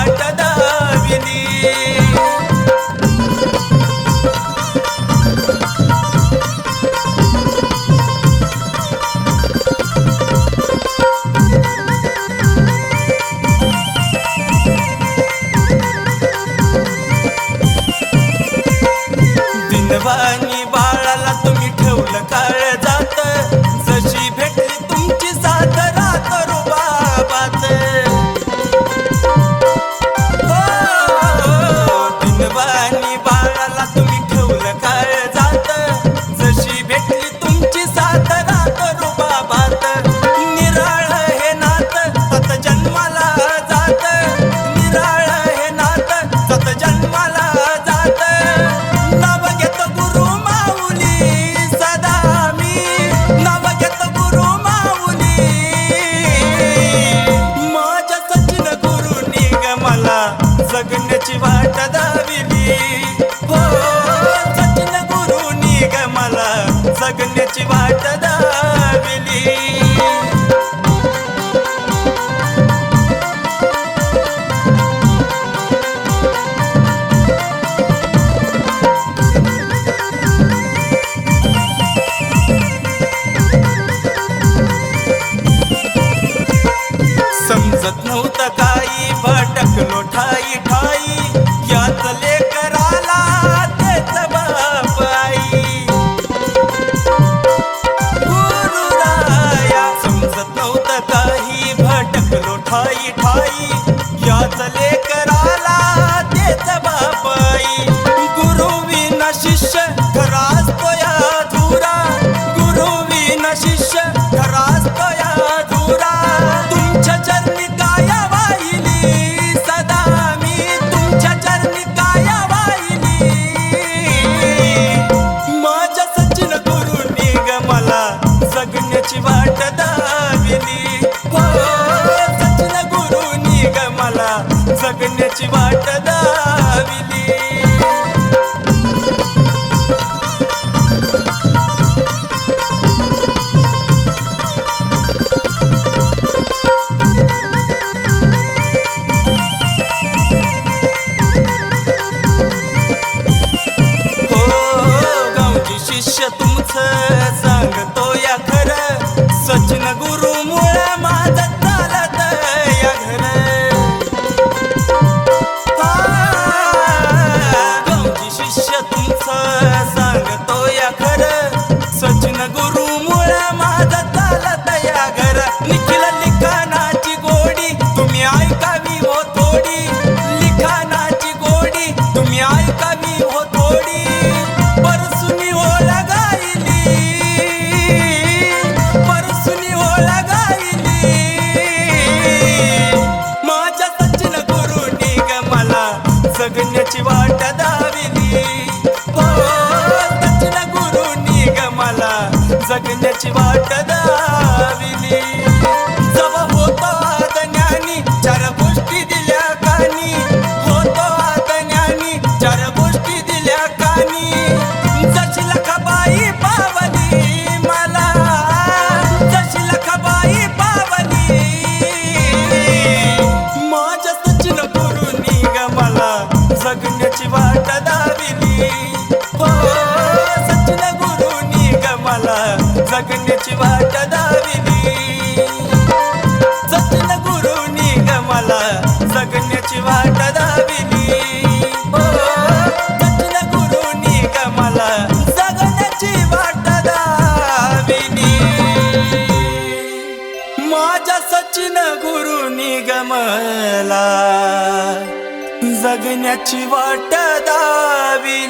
वाट दाविली. दिनवाणी बाळाला तुम्ही ठेवलं काळजात, जशी भेटली तुमची साथ रात रुबाबात. दिनवाणी बाळाला तुम्ही ठेवलं काळजात, जशी भेटली तुमची साथ रात रुबाबात. निराळ हे नात सत जन्माला जात, निराळ हे नात सत जन्माला जात. नाव घेत गुरु माऊली सदा मी, नाव घेत गुरु माऊली. माझ्या सचिन गुरुनी ग मला जगण्याची वाट दाविली. हो सचिन गुरुनी ग मला जगण्याची वाट दाविली. समजत नव्हतं काही भटकलो ठाई ठाई, याच लेकराला तेच बाप आई. गुरुराया समजत नव्हतं काही भटकलो ठाई ठाई, याच लेकराला तेच बाप आई. गुरु विना शिष्य खरा असतो अधुरा, गुरु विना शिष्य खरा असतो अधुरा. तुमच्या चरणी काया वाहिली सदा मी, तुमच्या चरणी काया वाहिली. माझ्या सचिन गुरुनी ग मला जगण्याची वाट दाविली. हो सचिन गुरुनी ग मला जगण्याची वाट दाविली. शिष्य तुमचं सांगतो या खरं, सचिन गुरु मुळे माझं चालत या घर. गावची शिष्य तुमचं सांगतो या खरं, सचिन गुरु मुळे माझं चालत या घर. निखिल लिखाणाची गोडी तुम्ही ऐकावी हो थोडी, लिखाणाची गोडी तुम्ही ऐकावी हो थोडी. परसुनी ओळ गायली, परसुनी ओळ गायली. माझ्या सचिन गुरुनी ग मला जगण्याची वाट दाविली. हो सचिन गुरुनी ग मला जगण्याची वाट दाविली. जव होतो आद ज्ञानी चार गोष्टी दिल्या कानी, होतो आद ज्ञानी चार गोष्टी दिल्या कानी. जशी लखाबाई पावली मला, जशी लखाबाई पावली. माझ्या सचिन गुरुनी ग मला जगण्याची वाट दाविली. हो सचिन गुरुनी ग मला जगण्याची वाट दाविली. सचिन गुरुनी ग मला जगण्याची वाट दाविली. हो सचिन गुरुनी ग मला जगण्याची वाट दाविली. माझ्या सचिन गुरुनी ग मला जगण्याची वाट दाविली.